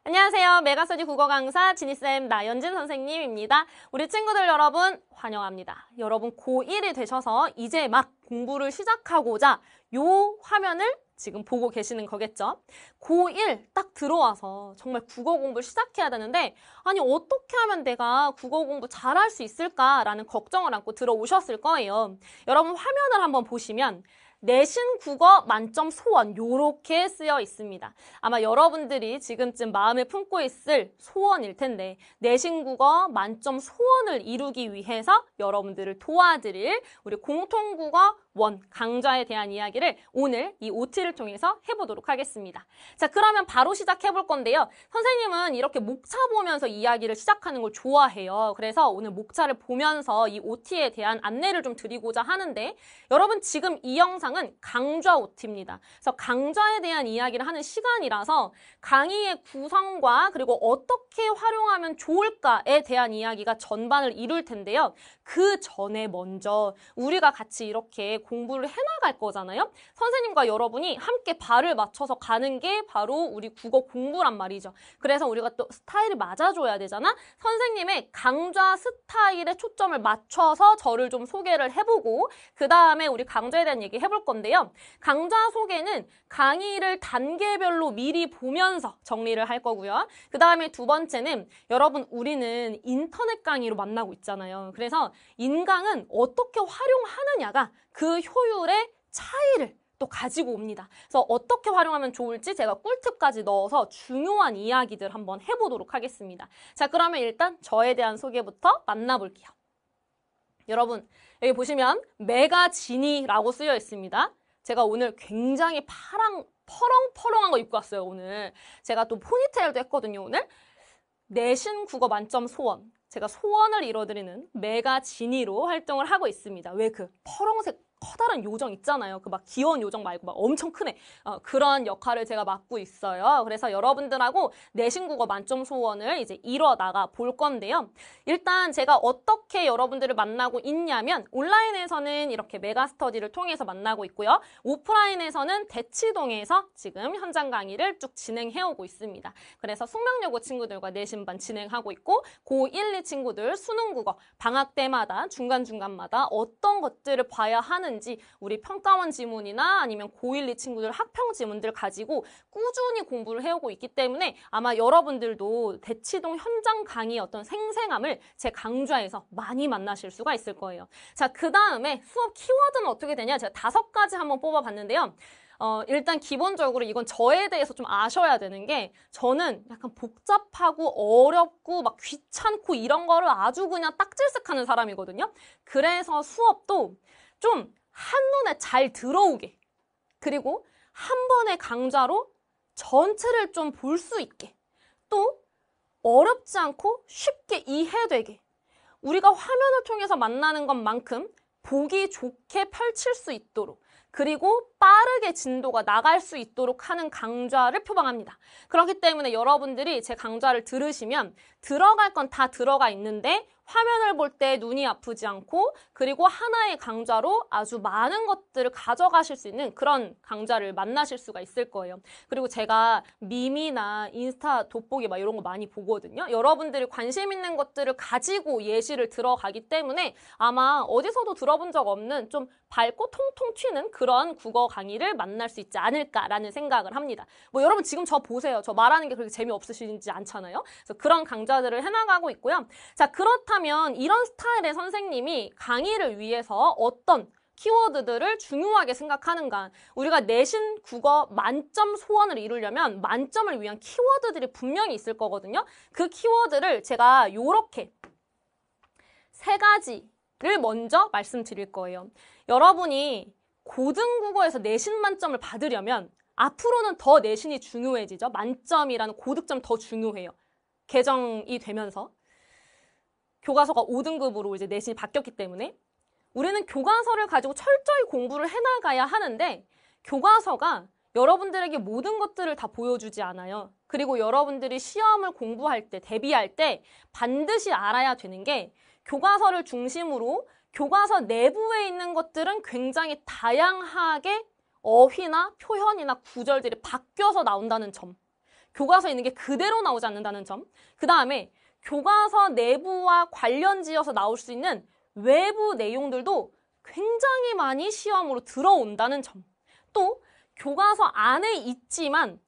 안녕하세요. 메가스터디 국어 강사 지니쌤 나연진 선생님입니다. 우리 친구들 여러분 환영합니다. 여러분 고1이 되셔서 이제 막 공부를 시작하고자 요 화면을 지금 보고 계시는 거겠죠? 고1 딱 들어와서 정말 국어 공부를 시작해야 되는데 아니 어떻게 하면 내가 국어 공부 잘할 수 있을까라는 걱정을 안고 들어오셨을 거예요. 여러분 화면을 한번 보시면 내신 국어 만점 소원 요렇게 쓰여 있습니다. 아마 여러분들이 지금쯤 마음에 품고 있을 소원일 텐데 내신 국어 만점 소원을 이루기 위해서 여러분들을 도와드릴 우리 공통국어 원 강좌에 대한 이야기를 오늘 이 OT를 통해서 해보도록 하겠습니다. 자, 그러면 바로 시작해 볼 건데요. 선생님은 이렇게 목차 보면서 이야기를 시작하는 걸 좋아해요. 그래서 오늘 목차를 보면서 이 OT에 대한 안내를 좀 드리고자 하는데 여러분 지금 이 영상은 강좌 OT입니다. 그래서 강좌에 대한 이야기를 하는 시간이라서 강의의 구성과 그리고 어떻게 활용하면 좋을까에 대한 이야기가 전반을 이룰 텐데요. 그 전에 먼저 우리가 같이 이렇게 공부를 해나갈 거잖아요. 선생님과 여러분이 함께 발을 맞춰서 가는 게 바로 우리 국어 공부란 말이죠. 그래서 우리가 또 스타일이 맞아줘야 되잖아. 선생님의 강좌 스타일에 초점을 맞춰서 저를 좀 소개를 해보고 그 다음에 우리 강좌에 대한 얘기 해볼 건데요. 강좌 소개는 강의를 단계별로 미리 보면서 정리를 할 거고요. 그 다음에 두 번째는 여러분 우리는 인터넷 강의로 만나고 있잖아요. 그래서 인강은 어떻게 활용하느냐가 그 효율의 차이를 또 가지고 옵니다. 그래서 어떻게 활용하면 좋을지 제가 꿀팁까지 넣어서 중요한 이야기들 한번 해보도록 하겠습니다. 자, 그러면 일단 저에 대한 소개부터 만나볼게요. 여러분 여기 보시면 메가지니라고 쓰여 있습니다. 제가 오늘 굉장히 퍼렁퍼렁한 거 입고 왔어요. 오늘 제가 또 포니테일도 했거든요. 오늘 내신 국어 만점 소원, 제가 소원을 이뤄드리는 메가지니로 활동을 하고 있습니다. 왜 그 퍼렁색 커다란 요정 있잖아요. 그 막 귀여운 요정 말고 막 엄청 큰 애. 그런 역할을 제가 맡고 있어요. 그래서 여러분들하고 내신 국어 만점 소원을 이제 이뤄 나가 볼 건데요. 일단 제가 어떻게 여러분들을 만나고 있냐면 온라인에서는 이렇게 메가스터디를 통해서 만나고 있고요. 오프라인에서는 대치동에서 지금 현장 강의를 쭉 진행해 오고 있습니다. 그래서 숙명여고 친구들과 내신반 진행하고 있고 고1, 2 친구들 수능 국어 방학 때마다 중간중간마다 어떤 것들을 봐야 하는 우리 평가원 지문이나 아니면 고1, 2 친구들 학평 지문들 가지고 꾸준히 공부를 해오고 있기 때문에 아마 여러분들도 대치동 현장 강의 어떤 생생함을 제 강좌에서 많이 만나실 수가 있을 거예요. 자, 그 다음에 수업 키워드는 어떻게 되냐? 제가 5가지 한번 뽑아봤는데요. 일단 기본적으로 이건 저에 대해서 좀 아셔야 되는 게 저는 약간 복잡하고 어렵고 막 귀찮고 이런 거를 아주 그냥 딱질색하는 사람이거든요. 그래서 수업도 좀 한눈에 잘 들어오게 그리고 한 번의 강좌로 전체를 좀 볼 수 있게 또 어렵지 않고 쉽게 이해되게 우리가 화면을 통해서 만나는 것만큼 보기 좋게 펼칠 수 있도록 그리고 빠르게 진도가 나갈 수 있도록 하는 강좌를 표방합니다. 그렇기 때문에 여러분들이 제 강좌를 들으시면 들어갈 건 다 들어가 있는데 화면을 볼 때 눈이 아프지 않고 그리고 하나의 강좌로 아주 많은 것들을 가져가실 수 있는 그런 강좌를 만나실 수가 있을 거예요. 그리고 제가 밈이나 인스타 돋보기 막 이런 거 많이 보거든요. 여러분들이 관심 있는 것들을 가지고 예시를 들어가기 때문에 아마 어디서도 들어본 적 없는 좀 밝고 통통 튀는 그런 국어 강의를 만날 수 있지 않을까라는 생각을 합니다. 뭐 여러분 지금 저 보세요. 저 말하는 게 그렇게 재미없으시지 않잖아요. 그래서 그런 강좌들을 해나가고 있고요. 자, 그렇다면 이런 스타일의 선생님이 강의를 위해서 어떤 키워드들을 중요하게 생각하는가? 우리가 내신 국어 만점 소원을 이루려면 만점을 위한 키워드들이 분명히 있을 거거든요. 그 키워드를 제가 요렇게 3가지를 먼저 말씀드릴 거예요. 여러분이 고등국어에서 내신 만점을 받으려면 앞으로는 더 내신이 중요해지죠. 만점이라는 고득점 더 중요해요. 개정이 되면서 교과서가 5등급으로 이제 내신이 바뀌었기 때문에 우리는 교과서를 가지고 철저히 공부를 해나가야 하는데 교과서가 여러분들에게 모든 것들을 다 보여주지 않아요. 그리고 여러분들이 시험을 공부할 때, 대비할 때 반드시 알아야 되는 게 교과서를 중심으로 교과서 내부에 있는 것들은 굉장히 다양하게 어휘나 표현이나 구절들이 바뀌어서 나온다는 점. 교과서에 있는 게 그대로 나오지 않는다는 점. 그 다음에 교과서 내부와 관련지어서 나올 수 있는 외부 내용들도 굉장히 많이 시험으로 들어온다는 점. 또 교과서 안에 있지만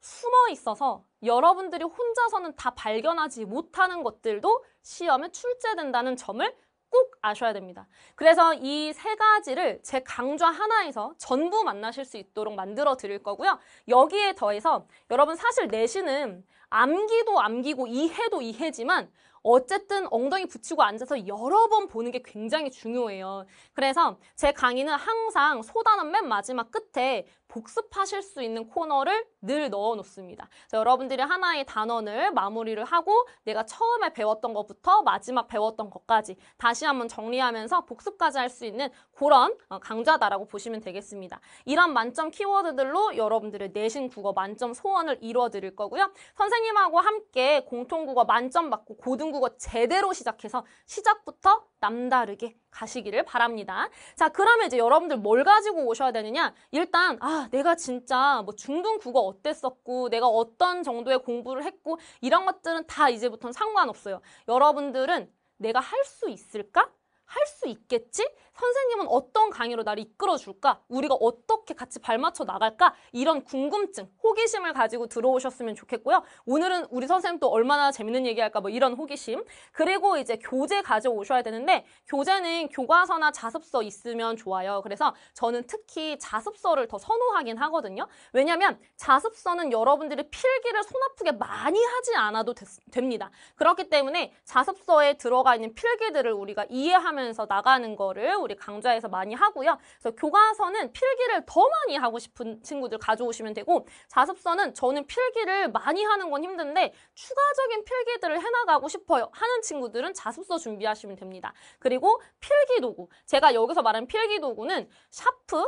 숨어 있어서 여러분들이 혼자서는 다 발견하지 못하는 것들도 시험에 출제된다는 점을 꼭 아셔야 됩니다. 그래서 이 세 가지를 제 강좌 하나에서 전부 만나실 수 있도록 만들어 드릴 거고요. 여기에 더해서 여러분 사실 내신은 암기도 암기고 이해도 이해지만 어쨌든 엉덩이 붙이고 앉아서 여러 번 보는 게 굉장히 중요해요. 그래서 제 강의는 항상 소단원 맨 마지막 끝에 복습하실 수 있는 코너를 늘 넣어 놓습니다. 그래서 여러분들이 하나의 단원을 마무리를 하고 내가 처음에 배웠던 것부터 마지막 배웠던 것까지 다시 한번 정리하면서 복습까지 할 수 있는 그런 강좌다라고 보시면 되겠습니다. 이런 만점 키워드들로 여러분들의 내신 국어 만점 소원을 이루어 드릴 거고요. 선생님하고 함께 공통국어 만점 받고 고등국어 제대로 시작해서 시작부터 남다르게 가시기를 바랍니다. 자, 그러면 이제 여러분들 뭘 가지고 오셔야 되느냐? 일단 내가 진짜 뭐 중등 국어 어땠었고 내가 어떤 정도의 공부를 했고 이런 것들은 다 이제부터는 상관없어요. 여러분들은 내가 할 수 있을까? 할 수 있겠지? 선생님은 어떤 강의로 나를 이끌어줄까? 우리가 어떻게 같이 발맞춰 나갈까? 이런 궁금증, 호기심을 가지고 들어오셨으면 좋겠고요. 오늘은 우리 선생님 또 얼마나 재밌는 얘기할까? 뭐 이런 호기심. 그리고 이제 교재 가져오셔야 되는데 교재는 교과서나 자습서 있으면 좋아요. 그래서 저는 특히 자습서를 더 선호하긴 하거든요. 왜냐면 자습서는 여러분들이 필기를 손 아프게 많이 하지 않아도 됩니다. 그렇기 때문에 자습서에 들어가 있는 필기들을 우리가 이해하면서 나가는 거를 우리 강좌에서 많이 하고요. 그래서 교과서는 필기를 더 많이 하고 싶은 친구들 가져오시면 되고 자습서는 저는 필기를 많이 하는 건 힘든데 추가적인 필기들을 해나가고 싶어요 하는 친구들은 자습서 준비하시면 됩니다. 그리고 필기도구. 제가 여기서 말하는 필기도구는 샤프,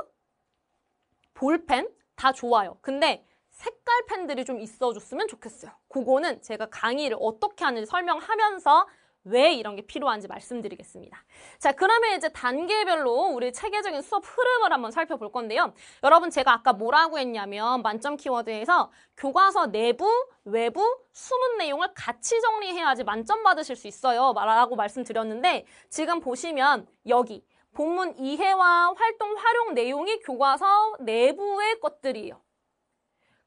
볼펜 다 좋아요. 근데 색깔 펜들이 좀 있어줬으면 좋겠어요. 그거는 제가 강의를 어떻게 하는지 설명하면서 왜 이런 게 필요한지 말씀드리겠습니다. 자, 그러면 이제 단계별로 우리 체계적인 수업 흐름을 한번 살펴볼 건데요. 여러분 제가 아까 뭐라고 했냐면 만점 키워드에서 교과서 내부, 외부, 숨은 내용을 같이 정리해야지 만점 받으실 수 있어요 라고 말씀드렸는데 지금 보시면 여기 본문 이해와 활동 활용 내용이 교과서 내부의 것들이에요.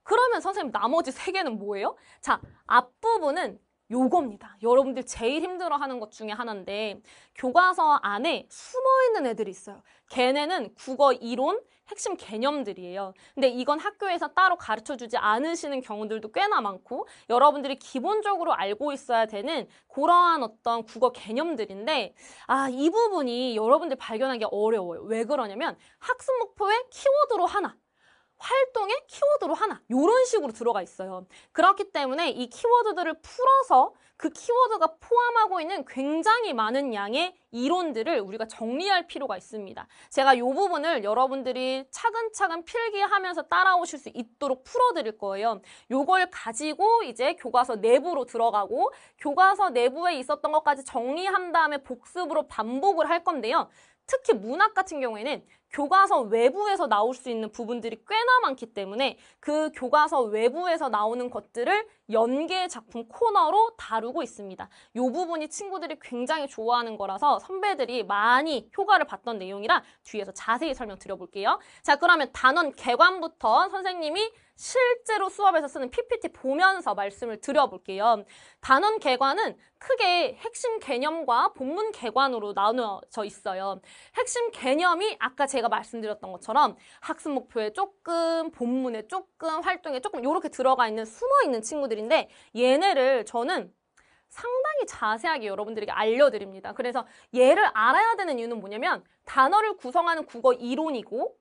그러면 선생님 나머지 세 개는 뭐예요? 자, 앞부분은 요겁니다. 여러분들 제일 힘들어하는 것 중에 하나인데 교과서 안에 숨어있는 애들이 있어요. 걔네는 국어 이론, 핵심 개념들이에요. 근데 이건 학교에서 따로 가르쳐주지 않으시는 경우들도 꽤나 많고 여러분들이 기본적으로 알고 있어야 되는 그러한 어떤 국어 개념들인데 이 부분이 여러분들 발견하기 어려워요. 왜 그러냐면 학습 목표의 키워드로 하나 활동의 키워드로 하나 이런 식으로 들어가 있어요. 그렇기 때문에 이 키워드들을 풀어서 그 키워드가 포함하고 있는 굉장히 많은 양의 이론들을 우리가 정리할 필요가 있습니다. 제가 이 부분을 여러분들이 차근차근 필기하면서 따라오실 수 있도록 풀어드릴 거예요. 이걸 가지고 이제 교과서 내부로 들어가고 교과서 내부에 있었던 것까지 정리한 다음에 복습으로 반복을 할 건데요. 특히 문학 같은 경우에는 교과서 외부에서 나올 수 있는 부분들이 꽤나 많기 때문에 그 교과서 외부에서 나오는 것들을 연계 작품 코너로 다루고 있습니다. 이 부분이 친구들이 굉장히 좋아하는 거라서 선배들이 많이 효과를 봤던 내용이라 뒤에서 자세히 설명드려볼게요. 자, 그러면 단원 개관부터 선생님이 실제로 수업에서 쓰는 PPT 보면서 말씀을 드려볼게요. 단원 개관은 크게 핵심 개념과 본문 개관으로 나누어져 있어요. 핵심 개념이 아까 제가 말씀드렸던 것처럼 학습 목표에 조금, 본문에 조금, 활동에 조금 이렇게 들어가 있는 숨어있는 친구들인데 얘네를 저는 상당히 자세하게 여러분들에게 알려드립니다. 그래서 얘를 알아야 되는 이유는 뭐냐면 단어를 구성하는 국어 이론이고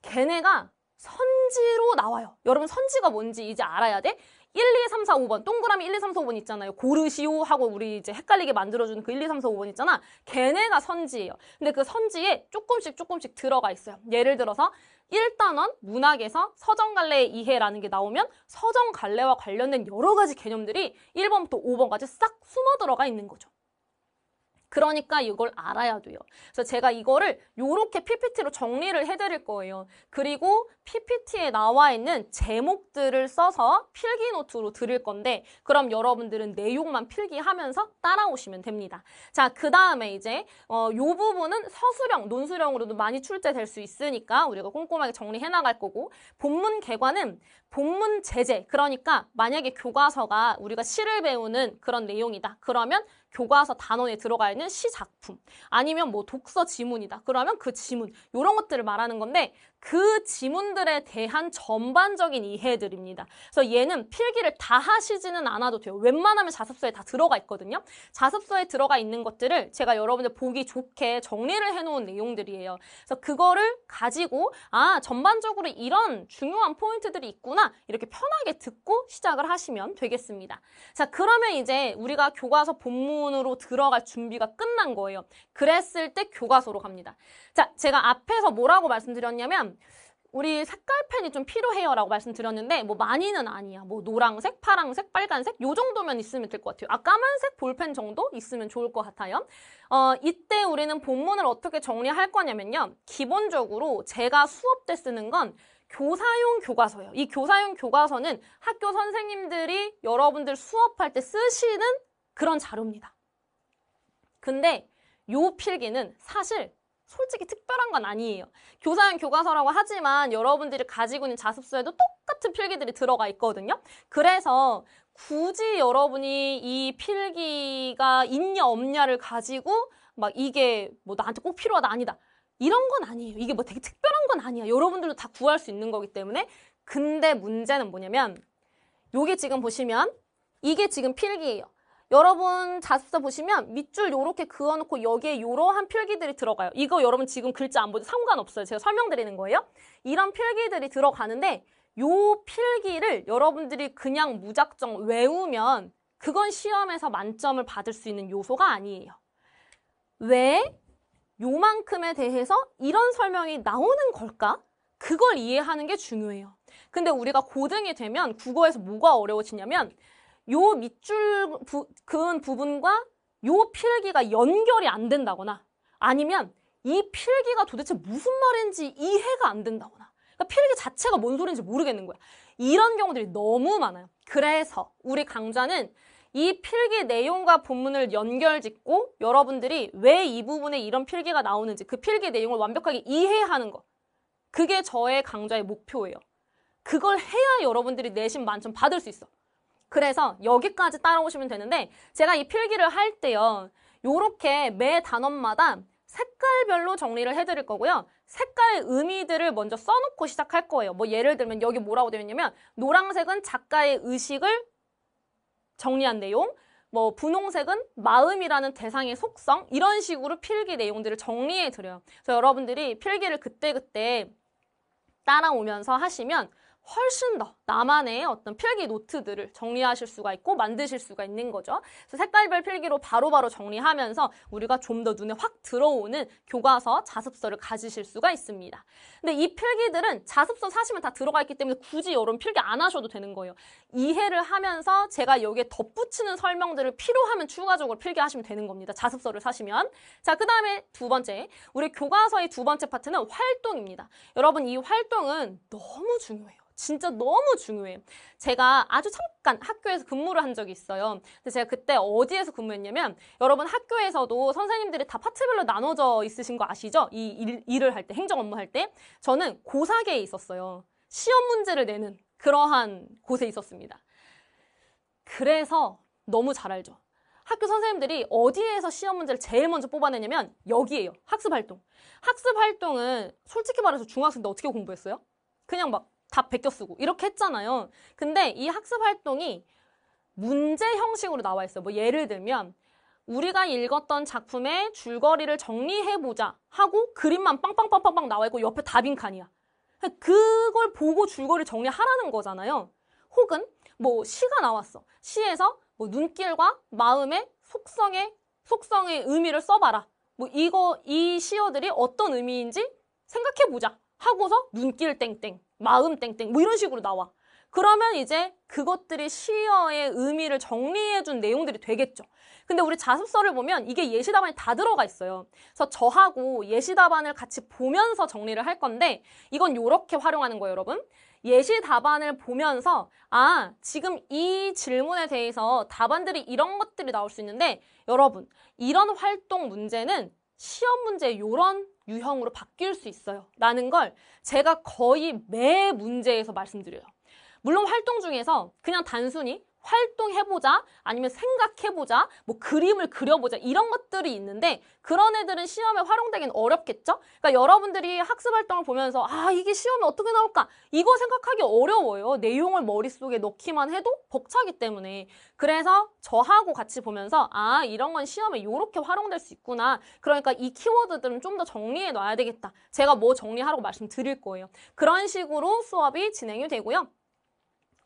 걔네가 선지로 나와요. 여러분 선지가 뭔지 이제 알아야 돼? 1, 2, 3, 4, 5번 동그라미 1, 2, 3, 4, 5번 있잖아요. 고르시오 하고 우리 이제 헷갈리게 만들어주는 그 1, 2, 3, 4, 5번 있잖아. 걔네가 선지예요. 근데 그 선지에 조금씩 들어가 있어요. 예를 들어서 1단원 문학에서 서정갈래의 이해라는 게 나오면 서정갈래와 관련된 여러 가지 개념들이 1번부터 5번까지 싹 숨어 들어가 있는 거죠. 그러니까 이걸 알아야 돼요. 그래서 제가 이거를 요렇게 PPT로 정리를 해드릴 거예요. 그리고 PPT에 나와 있는 제목들을 써서 필기노트로 드릴 건데 그럼 여러분들은 내용만 필기하면서 따라오시면 됩니다. 자, 그 다음에 이제 요 부분은 서술형, 논술형으로도 많이 출제될 수 있으니까 우리가 꼼꼼하게 정리해 나갈 거고 본문 개관은 본문 제재, 그러니까 만약에 교과서가 우리가 시를 배우는 그런 내용이다. 그러면 교과서 단원에 들어가 있는 시 작품 아니면 뭐 독서 지문이다. 그러면 그 지문 이런 것들을 말하는 건데 그 지문들에 대한 전반적인 이해들입니다. 그래서 얘는 필기를 다 하시지는 않아도 돼요. 웬만하면 자습서에 다 들어가 있거든요. 자습서에 들어가 있는 것들을 제가 여러분들 보기 좋게 정리를 해놓은 내용들이에요. 그래서 그거를 가지고 전반적으로 이런 중요한 포인트들이 있구나 이렇게 편하게 듣고 시작을 하시면 되겠습니다. 자, 그러면 이제 우리가 교과서 본문으로 들어갈 준비가 끝난 거예요. 그랬을 때 교과서로 갑니다. 자, 제가 앞에서 뭐라고 말씀드렸냐면 우리 색깔펜이 좀 필요해요 라고 말씀드렸는데 뭐 많이는 아니야. 뭐 노란색, 파란색, 빨간색 요 정도면 있으면 될 것 같아요. 까만색 볼펜 정도 있으면 좋을 것 같아요. 이때 우리는 본문을 어떻게 정리할 거냐면요. 기본적으로 제가 수업 때 쓰는 건 교사용 교과서예요. 이 교사용 교과서는 학교 선생님들이 여러분들 수업할 때 쓰시는 그런 자료입니다. 근데 요 필기는 사실 솔직히 특별한 건 아니에요. 교사용 교과서라고 하지만 여러분들이 가지고 있는 자습서에도 똑같은 필기들이 들어가 있거든요. 그래서 굳이 여러분이 이 필기가 있냐 없냐를 가지고 막 이게 뭐 나한테 꼭 필요하다 아니다. 이런 건 아니에요. 이게 뭐 되게 특별한 건 아니야. 여러분들도 다 구할 수 있는 거기 때문에. 근데 문제는 뭐냐면 요게 지금 보시면 이게 지금 필기예요. 여러분 자습서 보시면 밑줄 요렇게 그어놓고 여기에 이러한 필기들이 들어가요. 이거 여러분 지금 글자 안 보죠? 상관없어요. 제가 설명드리는 거예요. 이런 필기들이 들어가는데 요 필기를 여러분들이 그냥 무작정 외우면 그건 시험에서 만점을 받을 수 있는 요소가 아니에요. 왜 요만큼에 대해서 이런 설명이 나오는 걸까? 그걸 이해하는 게 중요해요. 근데 우리가 고등이 되면 국어에서 뭐가 어려워지냐면 요 밑줄 그은 부분과 요 필기가 연결이 안 된다거나 아니면 이 필기가 도대체 무슨 말인지 이해가 안 된다거나 그러니까 필기 자체가 뭔 소리인지 모르겠는 거야. 이런 경우들이 너무 많아요. 그래서 우리 강좌는 이 필기 내용과 본문을 연결짓고 여러분들이 왜 이 부분에 이런 필기가 나오는지 그 필기 내용을 완벽하게 이해하는 거. 그게 저의 강좌의 목표예요. 그걸 해야 여러분들이 내신 만점 받을 수 있어. 그래서 여기까지 따라오시면 되는데 제가 이 필기를 할 때요. 요렇게 매 단원마다 색깔별로 정리를 해드릴 거고요. 색깔 의미들을 먼저 써놓고 시작할 거예요. 뭐 예를 들면 여기 뭐라고 되어 있냐면 노란색은 작가의 의식을 정리한 내용, 뭐 분홍색은 마음이라는 대상의 속성 이런 식으로 필기 내용들을 정리해 드려요. 그래서 여러분들이 필기를 그때그때 따라오면서 하시면 훨씬 더 나만의 어떤 필기 노트들을 정리하실 수가 있고 만드실 수가 있는 거죠. 그래서 색깔별 필기로 바로바로 정리하면서 우리가 좀 더 눈에 확 들어오는 교과서, 자습서를 가지실 수가 있습니다. 근데 이 필기들은 자습서 사시면 다 들어가 있기 때문에 굳이 여러분 필기 안 하셔도 되는 거예요. 이해를 하면서 제가 여기에 덧붙이는 설명들을 필요하면 추가적으로 필기하시면 되는 겁니다. 자습서를 사시면. 자, 그 다음에 두 번째, 우리 교과서의 두 번째 파트는 활동입니다. 여러분 이 활동은 너무 중요해요. 진짜 너무 중요해요. 제가 아주 잠깐 학교에서 근무를 한 적이 있어요. 근데 제가 그때 어디에서 근무했냐면 여러분 학교에서도 선생님들이 다 파트별로 나눠져 있으신 거 아시죠? 이 일을 할 때, 행정 업무 할 때. 저는 고사계에 있었어요. 시험 문제를 내는 그러한 곳에 있었습니다. 그래서 너무 잘 알죠. 학교 선생님들이 어디에서 시험 문제를 제일 먼저 뽑아내냐면 여기에요. 학습활동. 학습활동은 솔직히 말해서 중학생 때 어떻게 공부했어요? 그냥 막 답 베껴 쓰고 이렇게 했잖아요. 근데 이 학습 활동이 문제 형식으로 나와 있어요. 뭐 예를 들면 우리가 읽었던 작품의 줄거리를 정리해보자 하고 그림만 빵빵빵빵빵 나와 있고 옆에 답인 칸이야. 그걸 보고 줄거리 정리하라는 거잖아요. 혹은 뭐 시가 나왔어. 시에서 뭐 눈길과 마음의 속성의 의미를 써봐라. 뭐 이 시어들이 어떤 의미인지 생각해보자 하고서 눈길 땡땡 마음 땡땡 뭐 이런 식으로 나와. 그러면 이제 그것들이 시어의 의미를 정리해준 내용들이 되겠죠. 근데 우리 자습서를 보면 이게 예시답안이 다 들어가 있어요. 그래서 저하고 예시답안을 같이 보면서 정리를 할 건데 이건 이렇게 활용하는 거예요, 여러분. 예시답안을 보면서 지금 이 질문에 대해서 답안들이 이런 것들이 나올 수 있는데 여러분, 이런 활동 문제는 시험 문제 이런 유형으로 바뀔 수 있어요. 라는 걸 제가 거의 매 문제에서 말씀드려요. 물론 활동 중에서 그냥 단순히 활동해보자 아니면 생각해보자 뭐 그림을 그려보자 이런 것들이 있는데 그런 애들은 시험에 활용되긴 어렵겠죠? 그러니까 여러분들이 학습활동을 보면서 이게 시험에 어떻게 나올까? 이거 생각하기 어려워요. 내용을 머릿속에 넣기만 해도 벅차기 때문에. 그래서 저하고 같이 보면서 이런 건 시험에 이렇게 활용될 수 있구나. 그러니까 이 키워드들은 좀 더 정리해 놔야 되겠다. 제가 뭐 정리하라고 말씀드릴 거예요. 그런 식으로 수업이 진행이 되고요.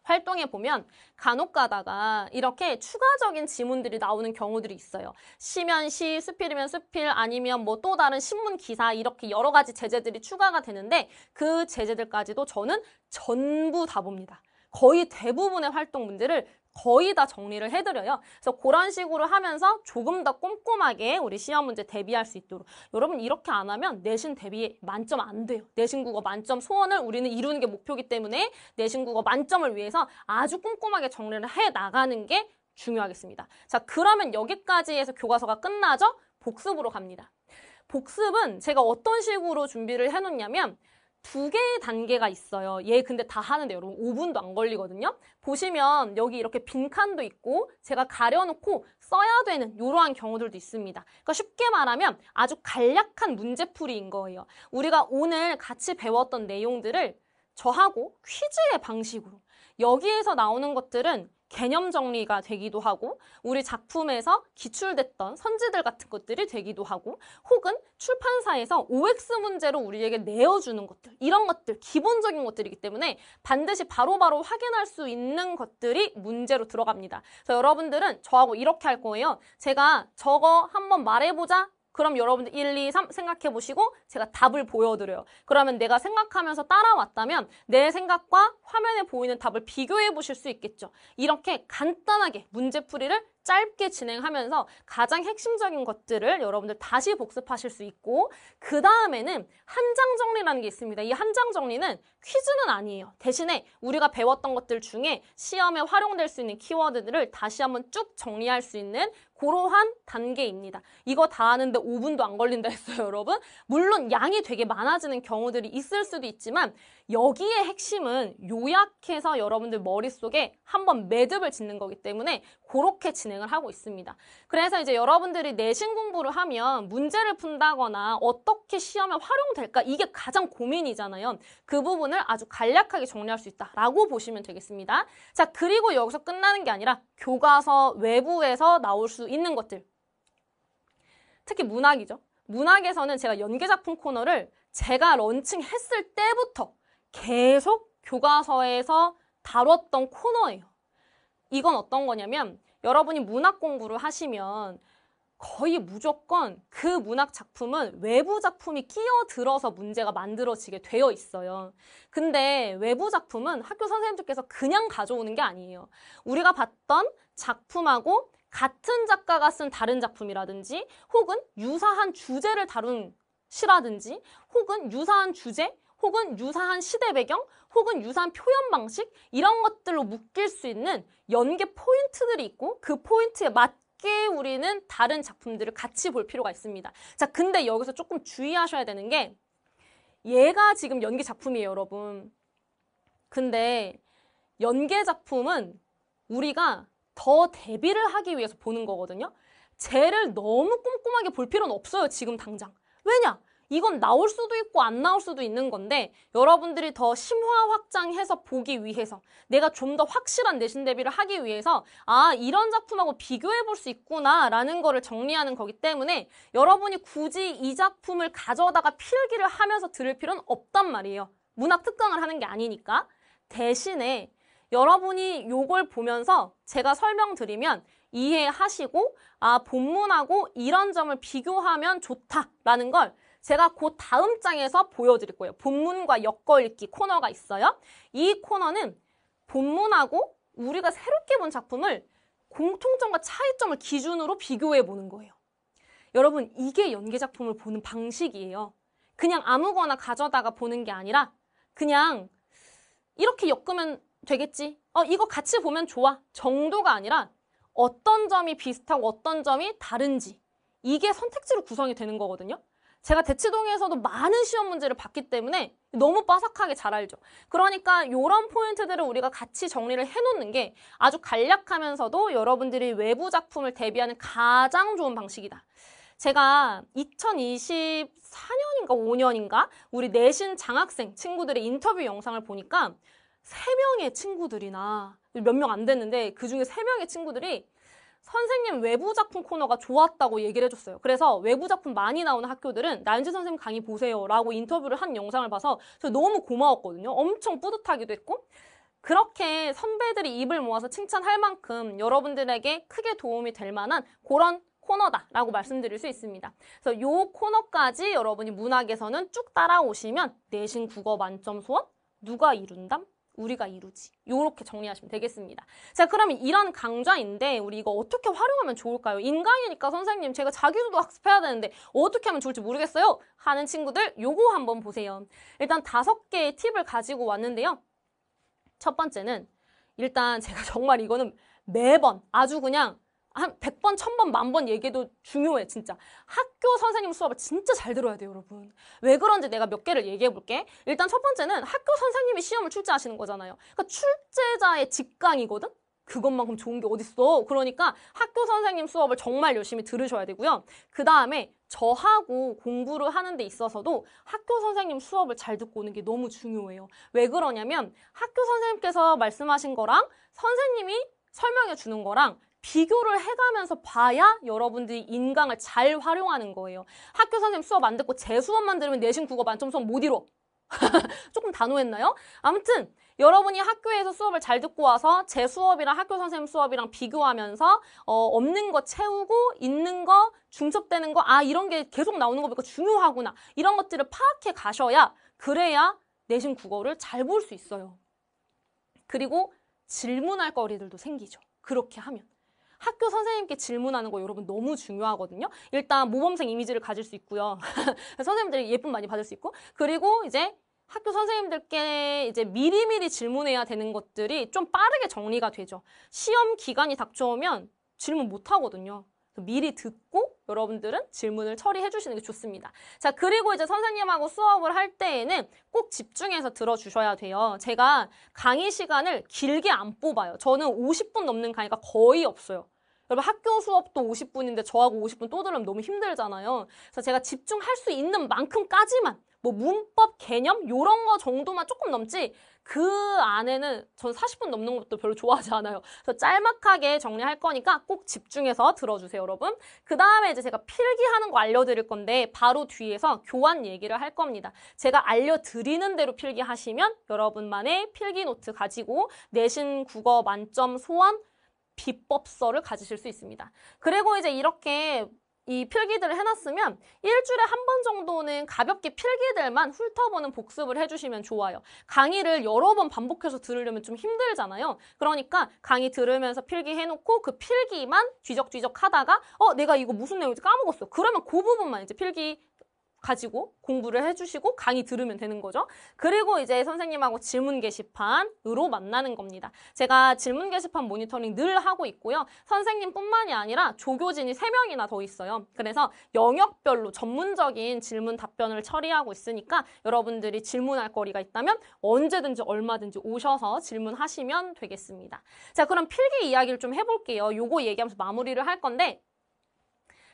활동에 보면 간혹 가다가 이렇게 추가적인 지문들이 나오는 경우들이 있어요. 시면 시, 수필이면 수필, 아니면 뭐 또 다른 신문 기사 이렇게 여러 가지 제재들이 추가가 되는데 그 제재들까지도 저는 전부 다 봅니다. 거의 대부분의 활동 문제를 거의 다 정리를 해드려요. 그래서 그런 식으로 하면서 조금 더 꼼꼼하게 우리 시험 문제 대비할 수 있도록. 여러분 이렇게 안 하면 내신 대비에 만점 안 돼요. 내신 국어 만점 소원을 우리는 이루는 게 목표이기 때문에 내신 국어 만점을 위해서 아주 꼼꼼하게 정리를 해 나가는 게 중요하겠습니다. 자, 그러면 여기까지 해서 교과서가 끝나죠? 복습으로 갑니다. 복습은 제가 어떤 식으로 준비를 해놓냐면 2개의 단계가 있어요. 얘 근데 다 하는데 여러분 5분도 안 걸리거든요. 보시면 여기 이렇게 빈칸도 있고 제가 가려놓고 써야 되는 이러한 경우들도 있습니다. 그러니까 쉽게 말하면 아주 간략한 문제풀이인 거예요. 우리가 오늘 같이 배웠던 내용들을 저하고 퀴즈의 방식으로 여기에서 나오는 것들은 개념 정리가 되기도 하고 우리 작품에서 기출됐던 선지들 같은 것들이 되기도 하고 혹은 출판사에서 OX 문제로 우리에게 내어주는 것들 이런 것들 기본적인 것들이기 때문에 반드시 바로바로 확인할 수 있는 것들이 문제로 들어갑니다. 그래서 여러분들은 저하고 이렇게 할 거예요. 제가 저거 한번 말해보자. 그럼 여러분들 1, 2, 3 생각해 보시고 제가 답을 보여드려요. 그러면 내가 생각하면서 따라왔다면 내 생각과 화면에 보이는 답을 비교해 보실 수 있겠죠. 이렇게 간단하게 문제풀이를 짧게 진행하면서 가장 핵심적인 것들을 여러분들 다시 복습하실 수 있고 그 다음에는 한 장 정리라는 게 있습니다. 이 한 장 정리는 퀴즈는 아니에요. 대신에 우리가 배웠던 것들 중에 시험에 활용될 수 있는 키워드들을 다시 한번 쭉 정리할 수 있는 그러한 단계입니다. 이거 다 하는데 5분도 안 걸린다 했어요, 여러분. 물론 양이 되게 많아지는 경우들이 있을 수도 있지만 여기의 핵심은 요약해서 여러분들 머릿속에 한번 매듭을 짓는 거기 때문에 그렇게 진행을 하고 있습니다. 그래서 이제 여러분들이 내신 공부를 하면 문제를 푼다거나 어떻게 시험에 활용될까 이게 가장 고민이잖아요. 그 부분을 아주 간략하게 정리할 수 있다라고 보시면 되겠습니다. 자, 그리고 여기서 끝나는 게 아니라 교과서 외부에서 나올 수 있는 것들. 특히 문학이죠. 문학에서는 제가 연계작품 코너를 제가 런칭했을 때부터 계속 교과서에서 다뤘던 코너예요. 이건 어떤 거냐면 여러분이 문학 공부를 하시면 거의 무조건 그 문학 작품은 외부 작품이 끼어들어서 문제가 만들어지게 되어 있어요. 근데 외부 작품은 학교 선생님들께서 그냥 가져오는 게 아니에요. 우리가 봤던 작품하고 같은 작가가 쓴 다른 작품이라든지 혹은 유사한 주제를 다룬 시라든지 혹은 유사한 주제 혹은 유사한 시대 배경 혹은 유사한 표현 방식 이런 것들로 묶일 수 있는 연계 포인트들이 있고 그 포인트에 맞게 우리는 다른 작품들을 같이 볼 필요가 있습니다. 자, 근데 여기서 조금 주의하셔야 되는 게 얘가 지금 연계 작품이에요, 여러분. 근데 연계 작품은 우리가 더 대비를 하기 위해서 보는 거거든요. 쟤를 너무 꼼꼼하게 볼 필요는 없어요, 지금 당장. 왜냐? 이건 나올 수도 있고 안 나올 수도 있는 건데 여러분들이 더 심화 확장해서 보기 위해서 내가 좀 더 확실한 내신 대비를 하기 위해서 이런 작품하고 비교해 볼 수 있구나 라는 거를 정리하는 거기 때문에 여러분이 굳이 이 작품을 가져다가 필기를 하면서 들을 필요는 없단 말이에요. 문학 특강을 하는 게 아니니까. 대신에 여러분이 요걸 보면서 제가 설명드리면 이해하시고 본문하고 이런 점을 비교하면 좋다라는 걸 제가 그 다음 장에서 보여드릴 거예요. 본문과 엮어읽기 코너가 있어요. 이 코너는 본문하고 우리가 새롭게 본 작품을 공통점과 차이점을 기준으로 비교해 보는 거예요. 여러분, 이게 연계작품을 보는 방식이에요. 그냥 아무거나 가져다가 보는 게 아니라 그냥 이렇게 엮으면 되겠지. 이거 같이 보면 좋아. 정도가 아니라 어떤 점이 비슷하고 어떤 점이 다른지. 이게 선택지로 구성이 되는 거거든요. 제가 대치동에서도 많은 시험 문제를 봤기 때문에 너무 빠삭하게 잘 알죠. 그러니까 이런 포인트들을 우리가 같이 정리를 해놓는 게 아주 간략하면서도 여러분들이 외부 작품을 대비하는 가장 좋은 방식이다. 제가 2024년인가 5년인가 우리 내신 장학생 친구들의 인터뷰 영상을 보니까 3명의 친구들이나 몇 명 안 됐는데 그중에 3명의 친구들이 선생님 외부 작품 코너가 좋았다고 얘기를 해줬어요. 그래서 외부 작품 많이 나오는 학교들은 나윤지 선생님 강의 보세요 라고 인터뷰를 한 영상을 봐서 저 너무 고마웠거든요. 엄청 뿌듯하기도 했고 그렇게 선배들이 입을 모아서 칭찬할 만큼 여러분들에게 크게 도움이 될 만한 그런 코너다라고 말씀드릴 수 있습니다. 그래서 이 코너까지 여러분이 문학에서는 쭉 따라오시면 내신 국어 만점 소원 누가 이룬담? 우리가 이루지. 요렇게 정리하시면 되겠습니다. 자, 그러면 이런 강좌인데 우리 이거 어떻게 활용하면 좋을까요? 인강이니까 선생님 제가 자기주도 학습해야 되는데 어떻게 하면 좋을지 모르겠어요 하는 친구들 요거 한번 보세요. 일단 5개의 팁을 가지고 왔는데요. 첫 번째는 일단 제가 정말 이거는 매번 아주 그냥 한 100번, 1000번, 10,000번 얘기해도 중요해, 진짜. 학교 선생님 수업을 진짜 잘 들어야 돼요, 여러분. 왜 그런지 내가 몇 개를 얘기해 볼게. 일단 첫 번째는 학교 선생님이 시험을 출제하시는 거잖아요. 그러니까 출제자의 직강이거든? 그것만큼 좋은 게 어딨어. 그러니까 학교 선생님 수업을 정말 열심히 들으셔야 되고요. 그 다음에 저하고 공부를 하는 데 있어서도 학교 선생님 수업을 잘 듣고 오는 게 너무 중요해요. 왜 그러냐면 학교 선생님께서 말씀하신 거랑 선생님이 설명해 주는 거랑 비교를 해가면서 봐야 여러분들이 인강을 잘 활용하는 거예요. 학교 선생님 수업 안 듣고 제 수업만 들으면 내신 국어 만점 수업 못 이뤄. 조금 단호했나요? 아무튼 여러분이 학교에서 수업을 잘 듣고 와서 제 수업이랑 학교 선생님 수업이랑 비교하면서 없는 거 채우고 있는 거 중첩되는 거 이런 게 계속 나오는 거 보니까 중요하구나. 이런 것들을 파악해 가셔야 그래야 내신 국어를 잘 볼 수 있어요. 그리고 질문할 거리들도 생기죠. 그렇게 하면. 학교 선생님께 질문하는 거 여러분 너무 중요하거든요. 일단 모범생 이미지를 가질 수 있고요. 선생님들이 예쁨 많이 받을 수 있고 그리고 이제 학교 선생님들께 이제 미리미리 질문해야 되는 것들이 좀 빠르게 정리가 되죠. 시험 기간이 닥쳐오면 질문 못 하거든요. 미리 듣고 여러분들은 질문을 처리해 주시는 게 좋습니다. 자, 그리고 이제 선생님하고 수업을 할 때에는 꼭 집중해서 들어주셔야 돼요. 제가 강의 시간을 길게 안 뽑아요. 저는 50분 넘는 강의가 거의 없어요. 여러분 학교 수업도 50분인데 저하고 50분 또 들으면 너무 힘들잖아요. 그래서 제가 집중할 수 있는 만큼까지만 뭐 문법, 개념 요런 거 정도만 조금 넘지 그 안에는 전 40분 넘는 것도 별로 좋아하지 않아요. 그래서 짤막하게 정리할 거니까 꼭 집중해서 들어주세요, 여러분. 그 다음에 이제 제가 필기하는 거 알려드릴 건데 바로 뒤에서 교환 얘기를 할 겁니다. 제가 알려드리는 대로 필기하시면 여러분만의 필기 노트 가지고 내신 국어 만점 소원 비법서를 가지실 수 있습니다. 그리고 이제 이렇게 이 필기들을 해놨으면 일주일에 한 번 정도는 가볍게 필기들만 훑어보는 복습을 해주시면 좋아요. 강의를 여러 번 반복해서 들으려면 좀 힘들잖아요. 그러니까 강의 들으면서 필기해놓고 그 필기만 뒤적뒤적 하다가 내가 이거 무슨 내용인지 까먹었어. 그러면 그 부분만 이제 필기 가지고 공부를 해주시고 강의 들으면 되는 거죠. 그리고 이제 선생님하고 질문 게시판으로 만나는 겁니다. 제가 질문 게시판 모니터링 늘 하고 있고요. 선생님뿐만이 아니라 조교진이 3명이나 더 있어요. 그래서 영역별로 전문적인 질문 답변을 처리하고 있으니까 여러분들이 질문할 거리가 있다면 언제든지 얼마든지 오셔서 질문하시면 되겠습니다. 자, 그럼 필기 이야기를 좀 해볼게요. 요거 얘기하면서 마무리를 할 건데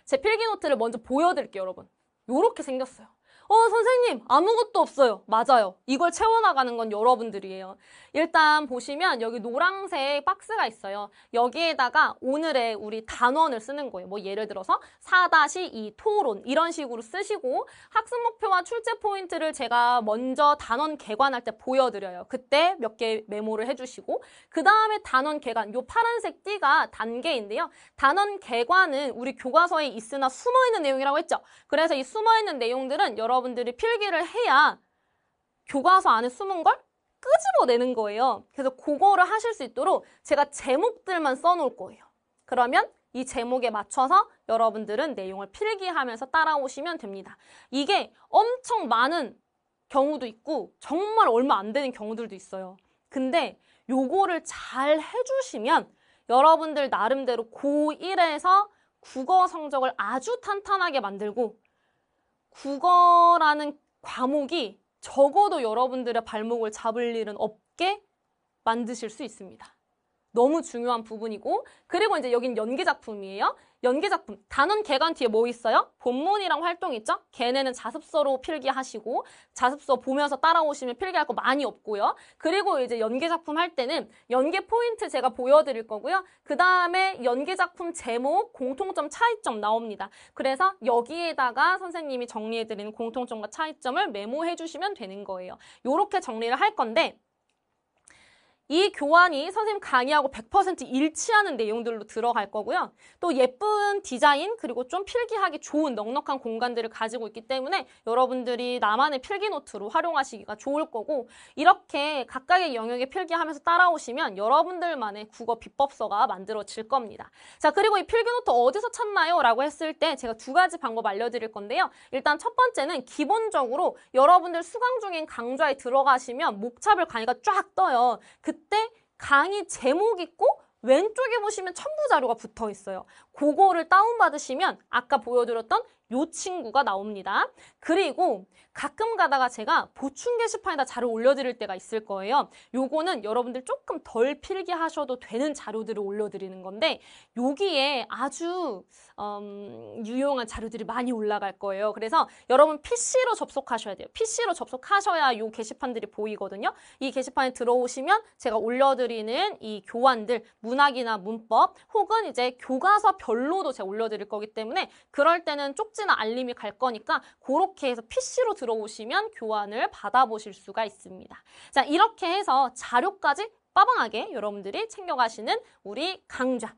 제 필기 노트를 먼저 보여드릴게요, 여러분. 요렇게 생겼어요. 선생님 아무것도 없어요. 맞아요. 이걸 채워나가는 건 여러분들이에요. 일단 보시면 여기 노란색 박스가 있어요. 여기에다가 오늘의 우리 단원을 쓰는 거예요. 뭐 예를 들어서 4-2 토론 이런 식으로 쓰시고 학습 목표와 출제 포인트를 제가 먼저 단원 개관할 때 보여드려요. 그때 몇 개 메모를 해주시고 그 다음에 단원 개관, 요 파란색 띠가 단계인데요. 단원 개관은 우리 교과서에 있으나 숨어있는 내용이라고 했죠. 그래서 이 숨어있는 내용들은 여러분들이 필기를 해야 교과서 안에 숨은 걸 끄집어내는 거예요. 그래서 그거를 하실 수 있도록 제가 제목들만 써놓을 거예요. 그러면 이 제목에 맞춰서 여러분들은 내용을 필기하면서 따라오시면 됩니다. 이게 엄청 많은 경우도 있고 정말 얼마 안 되는 경우들도 있어요. 근데 요거를 잘 해주시면 여러분들 나름대로 고1에서 국어 성적을 아주 탄탄하게 만들고 국어라는 과목이 적어도 여러분들의 발목을 잡을 일은 없게 만드실 수 있습니다. 너무 중요한 부분이고, 그리고 이제 여긴 연기작품이에요. 연기작품, 단원 개관 뒤에 뭐 있어요? 본문이랑 활동 있죠? 걔네는 자습서로 필기하시고 자습서 보면서 따라오시면 필기할 거 많이 없고요. 그리고 이제 연기작품 할 때는 연계 포인트 제가 보여드릴 거고요. 그 다음에 연기작품 제목, 공통점, 차이점 나옵니다. 그래서 여기에다가 선생님이 정리해드리는 공통점과 차이점을 메모해 주시면 되는 거예요. 요렇게 정리를 할 건데, 이 교환이 선생님 강의하고 100% 일치하는 내용들로 들어갈 거고요. 또 예쁜 디자인 그리고 좀 필기하기 좋은 넉넉한 공간들을 가지고 있기 때문에 여러분들이 나만의 필기 노트로 활용하시기가 좋을 거고, 이렇게 각각의 영역에 필기하면서 따라오시면 여러분들만의 국어 비법서가 만들어질 겁니다. 자, 그리고 이 필기 노트 어디서 찾나요? 라고 했을 때 제가 두 가지 방법 알려드릴 건데요. 일단 첫 번째는 기본적으로 여러분들 수강 중인 강좌에 들어가시면 목차별 강의가 쫙 떠요. 그때 강의 제목 있고 왼쪽에 보시면 첨부 자료가 붙어 있어요. 그거를 다운받으시면 아까 보여드렸던 요 친구가 나옵니다. 그리고 가끔 가다가 제가 보충 게시판에다 자료 올려드릴 때가 있을 거예요. 요거는 여러분들 조금 덜 필기하셔도 되는 자료들을 올려드리는 건데, 여기에 아주 유용한 자료들이 많이 올라갈 거예요. 그래서 여러분 PC로 접속하셔야 돼요. PC로 접속하셔야 요 게시판들이 보이거든요. 이 게시판에 들어오시면 제가 올려드리는 이 교환들, 문학이나 문법 혹은 이제 교과서별로도 제가 올려드릴 거기 때문에 그럴 때는 쪽지나 알림이 갈 거니까 그렇게 해서 PC로 들어오시면 교환을 받아보실 수가 있습니다. 자, 이렇게 해서 자료까지 빠방하게 여러분들이 챙겨가시는 우리 강좌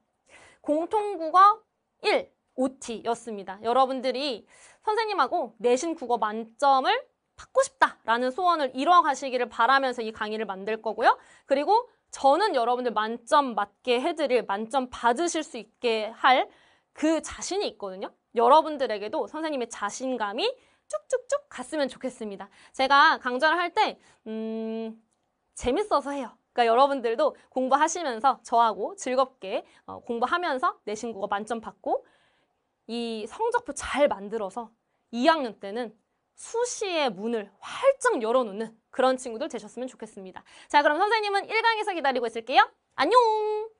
공통국어 1 OT였습니다. 여러분들이 선생님하고 내신 국어 만점을 받고 싶다라는 소원을 이뤄가시기를 바라면서 이 강의를 만들 거고요. 그리고 저는 여러분들 만점 맞게 해드릴, 만점 받으실 수 있게 할 그 자신이 있거든요. 여러분들에게도 선생님의 자신감이 쭉쭉쭉 갔으면 좋겠습니다. 제가 강좌를 할 때 재밌어서 해요. 그러니까 여러분들도 공부하시면서 저하고 즐겁게 공부하면서 내신 국어 만점 받고 이 성적표 잘 만들어서 2학년 때는 수시의 문을 활짝 열어놓는 그런 친구들 되셨으면 좋겠습니다. 자, 그럼 선생님은 1강에서 기다리고 있을게요. 안녕!